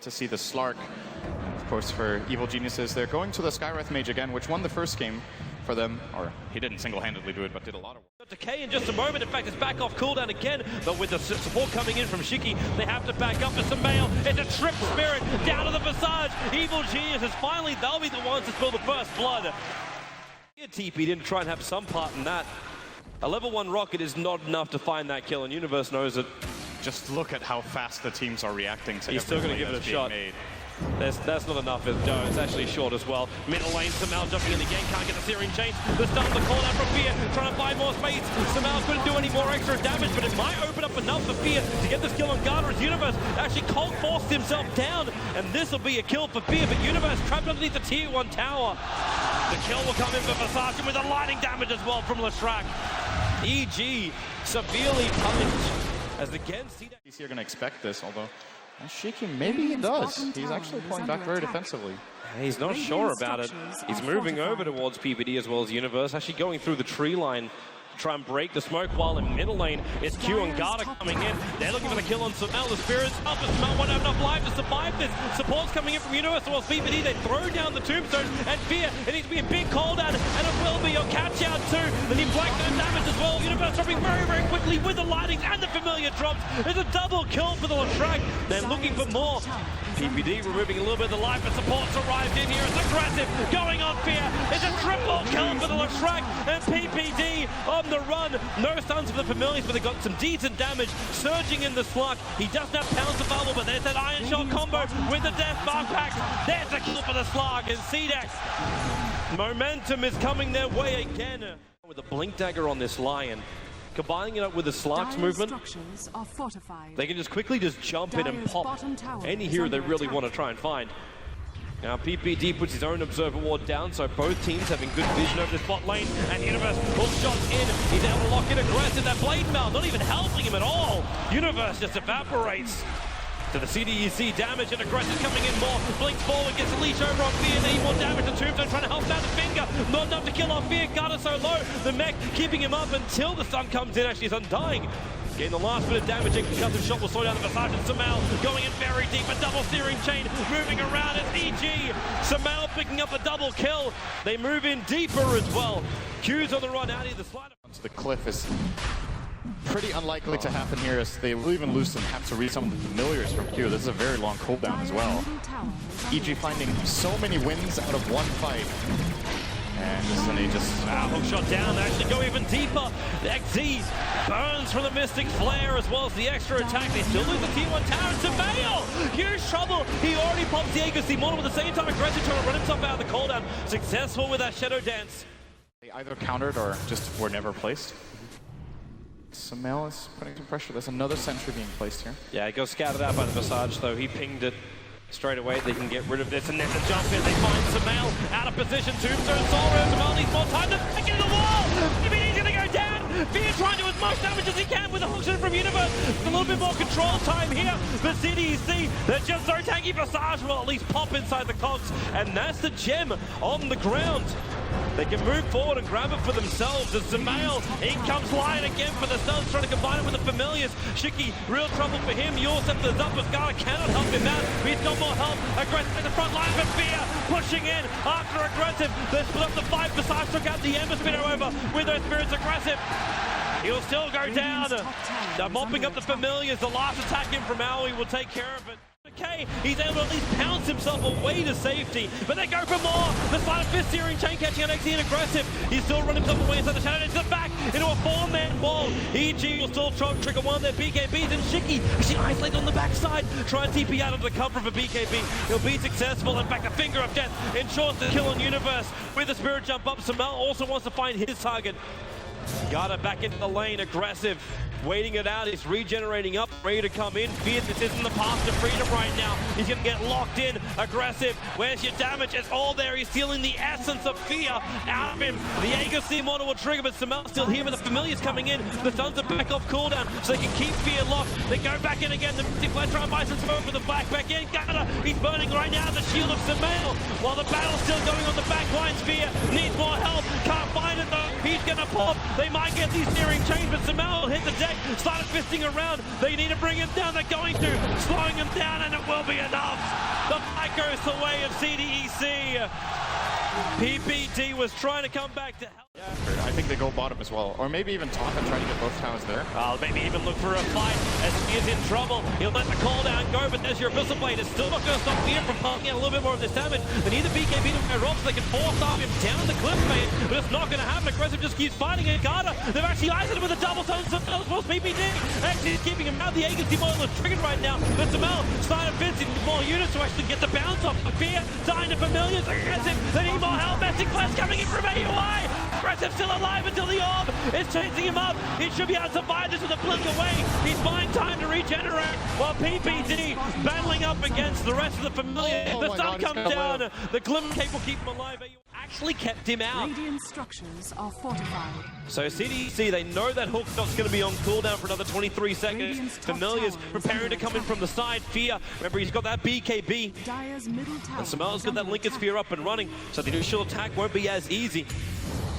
Great to see the Slark, of course, for Evil Geniuses. They're going to the Skywrath Mage again, which won the first game for them. Or he didn't single-handedly do it, but did a lot of work. Decay in just a moment. In fact, it's back off cooldown again, but with the support coming in from Shiki, they have to back up. It's a Mail. It's a Trip Spirit down to the Visage. Evil Geniuses, finally, they'll be the ones to spill the first blood. TP didn't try and have some part in that. A level 1 rocket is not enough to find that kill, and Universe knows it. Just look at how fast the teams are reacting to He's still going to give it a shot. That's not enough. No, it's actually short as well. Middle lane, Samal jumping in again, can't get the Searing Chain. The start of the call out from Fear, trying to buy more space. Samal couldn't do any more extra damage, but it might open up enough for Fear to get this kill on Garner's Universe. Actually, Colt forced himself down, and this will be a kill for Fear, but Universe trapped underneath the tier 1 tower. The kill will come in for Visage with a lightning damage as well from Leshrac. EG severely punished. As again, CDEC You're going to expect this, although Shiki, maybe he does. He's actually playing back very defensively. He's not sure about it. He's moving over towards PPD as well as Universe, actually going through the tree line to try and break the smoke, while in middle lane, it's Q and Garda coming in. They're looking for the kill on Samal. The Spirits up, but Samal won't have enough life to survive this. Support's coming in from Universe towards PPD. They throw down the Tombstone, and Fear, it needs to be a big call down, and it will be your catch out too. They need Blackburn damage as well. Universe dropping very, very quickly with the lightnings and the familiar drops. It's a double kill for the Leshrac. They're looking for more. PPD removing a little bit of the life, but support's arrived in here. It's aggressive, going on Fear. It's a triple kill for the Leshrac, and PPD on the run. No stuns for the Familiars, but they got some decent damage. Surging in the Slark. He doesn't have pounds available, but there's that Iron Shot combo with the Death Spark Pack. There's a kill for the Slark, and CDEC. Momentum is coming their way again. With a Blink Dagger on this Lion. Combining it up with the Slark's movement, they can just quickly jump in and pop any hero they really want to try and find. Now PPD puts his own Observer Ward down, so both teams having good vision over the spot lane, and Universe pulls shots in. He's able to lock in aggressive. That Blade Mail not even helping him at all. Universe just evaporates. To the CDEC, damage and aggressive coming in more. Blinks forward, gets a leash over on Fear. They need more damage. The Tombstone trying to help down the finger. Not enough to kill off Fear. Garda so low. The mech keeping him up until the sun comes in. Actually, is Undying. Getting the last bit of damage. A concussive shot will slow down the Visage, and Samal going in very deep. A double Searing Chain moving around. It's EG. Samal picking up a double kill. They move in deeper as well. Q's on the run out of the slide. The cliff is pretty unlikely to happen here, as they will even lose and have to read some of the familiars from Q. This is a very long cooldown as well. EG finding so many wins out of one fight. And then he just... hook shot down. They actually go even deeper. The XZ burns from the Mystic Flare as well as the extra attack. They still lose the tier 1 tower. It's a Mail! Huge trouble. He already pops the Aegis model at the same time. Aggressive trying to run himself out of the cooldown. Successful with that Shadow Dance. They either countered or just were never placed. Samal is putting some pressure. There's another sentry being placed here. Yeah, it goes scouted out by the Visage, though. He pinged it straight away. They can get rid of this, and then the jump in. They find Samal out of position. Tombstone, Soul, Samal needs more time to back into the wall. He's going to go down. Fear trying to do as much damage as he can with the hook shot from Universe. A little bit more control time here for CDEC. They're just so tanky. Visage will at least pop inside the cogs, and that's the gem on the ground. They can move forward and grab it for themselves. As Samal, in comes Lion again for the stuns, trying to combine it with the Familiars. Shiki, real trouble for him. Yorsef, the Zuppers Garda cannot help him out. He's got more help. Aggressive in the front line for Fear, pushing in after aggressive. They split up the fight. Visage took out the Ember spinner over with those Spirits aggressive. He'll still go down. They're mopping up the Familiars. The last attack in from Aoi will take care of it. Okay, he's able to at least pounce himself away to safety, but they go for more. The side of fifth Searing Chain catching out XE and aggressive. He's still running himself away inside the shadow. It's back into a 4-man wall. EG will still try to trigger one of their BKBs, and Shiki actually isolated on the backside. Try and TP out of the cover of a BKB. He'll be successful. In fact, the Finger of Death ensures the kill on Universe. With the Spirit Jump up, Samal also wants to find his target. Got it back into the lane, aggressive, waiting it out. He's regenerating up, ready to come in. Fear, this isn't the path to freedom right now. He's going to get locked in, aggressive. Where's your damage? It's all there. He's stealing the essence of Fear out of him. The Aegis model will trigger, but Samal's still here, but the Familiars coming in. The Suns are back off cooldown, so they can keep Fear locked. They go back in again. The Mystic Flare trying to buy some smoke for the back in. Garda, he's burning right now the shield of Samal. While the battle's still going on the back lines, Fear needs more help. Can't find it though. He's gonna pop. They might get these steering chains, but Samel will hit the deck, started fisting around. They need to bring him down. They're going to, slowing him down, and it will be enough. The fight goes the way of CDEC. PPD was trying to come back to help. I think they go bottom as well. Or maybe even top and try to get both towers there. Maybe even look for a fight as he is in trouble. He'll let the call down go, but there's your Abyssal Blade. It's still not going to stop Seer from pumping out a little bit more of this damage. They need the BKB to wear off so they can force arm him down the cliff mate, but it's not going to happen. Aggressive just keeps fighting it. Garda, they've actually iced him with a double stone. Samel was PPD. Actually keeping him out. The agency model is triggered right now. But Samel started fencing more units to actually get the bounce off. Fear, dying to Familiars. Aggressive, they need more help. Mestic Blast coming in from AUI. Aggressive still alive until the orb is chasing him up. He should be able to survive this with a blink away. He's buying time to regenerate while PPD battling up against the rest of the Familiar. The sun comes down. The Glimmer Cape will keep him alive. Actually kept him out. Radiant structures are fortified. So CDEC, they know that hook shot's going to be on cooldown for another 23 seconds. Familiars preparing to come in from the side. Fear, remember he's got that BKB. Dire's middle tower. And Samel's got that Lincoln Sphere up and running, so the initial attack won't be as easy.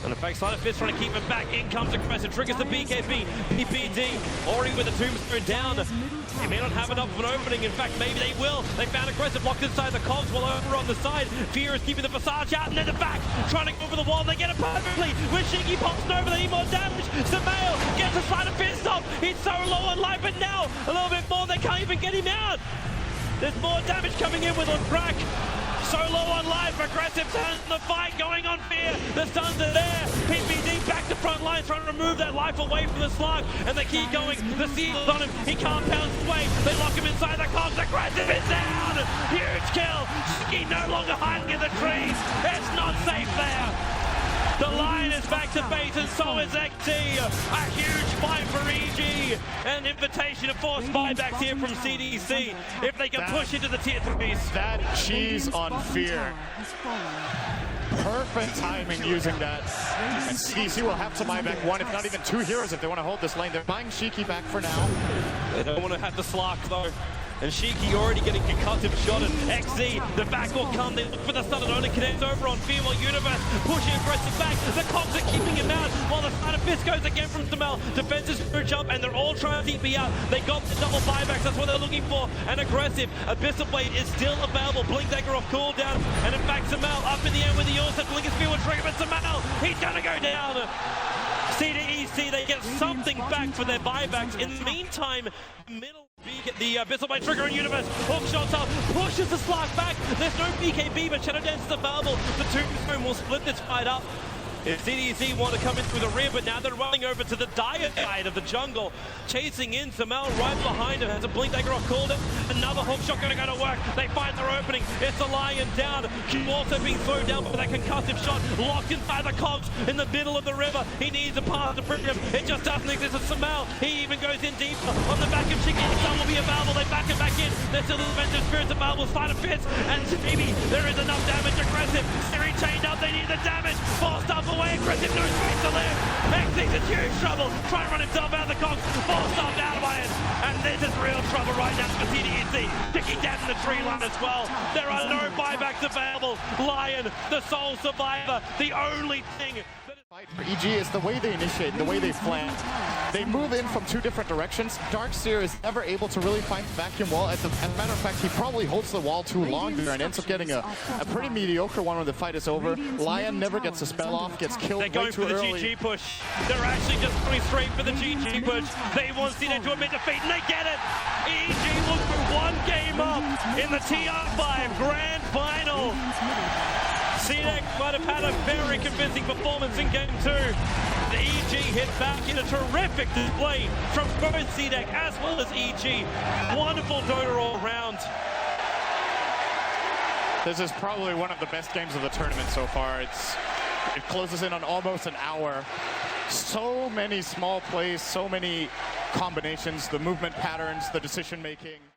And in fact, Slider Fist trying to keep him back. In comes Aggressive, triggers the BKB. PPD already with the Tombstone down. They may not have enough of an opening. In fact, maybe they will. They found Aggressive locked inside the cogs while over on the side. Fear is keeping the Visage out and then the back. Trying to go over the wall. They get it perfectly. When Shiki pops over, they need more damage. Samel gets the Slider Fist off. He's so low on life, but now a little bit more. They can't even get him out. There's more damage coming in with Leshrac. So low on life, Aggressive turns the fight, going on Fear. The stuns are there. PPD back to front line, trying to remove that life away from the Slark, and they keep going. The seal's on him. He can't bounce away. They lock him inside the cogs. Aggressive is down. Huge kill. Shiki no longer hiding in the trees. It's not safe there. The Lion is back to base, and so is XT. A huge fight for EG. An invitation to force buybacks here from CDEC if they can push into the tier 3s. That cheese on Fear. Perfect timing using that. And CDEC will have to buy back one, if not even two heroes if they want to hold this lane. They're buying Shiki back for now. They don't want to have the Slark though. And Shiki already getting concussive shot at XZ. The back will come. They look for the stun. It only connects over on Fear while Universe pushing Aggressive back. The cogs are keeping him out while the Slider Fist goes again from Samel. Defenses for a jump, and they're all trying to TP out. They got the double buybacks. That's what they're looking for. And Aggressive. Abyssal Blade is still available. Blink Dagger off cooldown. And in fact, Samel up in the air with the Ulsa. Blink Spear will trigger, but Samel, he's going to go down. CDEC, they get something back for their buybacks. In the meantime, middle. The Abyssal Blade trigger in Universe. Hook shots up, pushes the Slark back. There's no BKB, but Shadow Dance is available. The Tombstone will split this fight up. If CDEC want to come in through the rear, but now they're running over to the Dire side of the jungle, chasing in Samel right behind him. Has a Blink Dagger off cooldown. Another hook shot going to go to work. They find their opening. It's the Lion down. Q also being slowed down by that concussive shot. Locked inside the cogs in the middle of the river. He needs a path to bring him. It just doesn't exist with Samel. He even goes in deeper on the back of Shiki. The sun will be available. They back him back in. There's still the defensive spirits available. Slider Fist, and maybe there is enough damage. Aggressive. They're chained up. They need the damage. Forced up away. Aggressive, no space to live. XZ's in huge trouble. Trying to run himself out of the cogs. Forced up out by it. And this is real trouble right now for CDEC. Sticking down in the tree line as well. There are no buybacks available. Lion, the sole survivor. The only thing. For EG is the way they initiate, the way they flank. They move in from two different directions. Darkseer is never able to really find the vacuum wall. As a matter of fact, he probably holds the wall too long there and ends up getting a pretty mediocre one when the fight is over. Lion never gets a spell off, gets killed way too early. They're going for the GG push. They're actually just going straight for the GG push. They want CDEC to admit defeat, and they get it. EG look for one game up in the TR5 Grand Final. CDEC might have had a very convincing performance in Game 2. The EG hit back in a terrific display from both CDEC as well as EG. Wonderful Dota all round. This is probably one of the best games of the tournament so far. It closes in on almost an hour. So many small plays, so many combinations, the movement patterns, the decision making.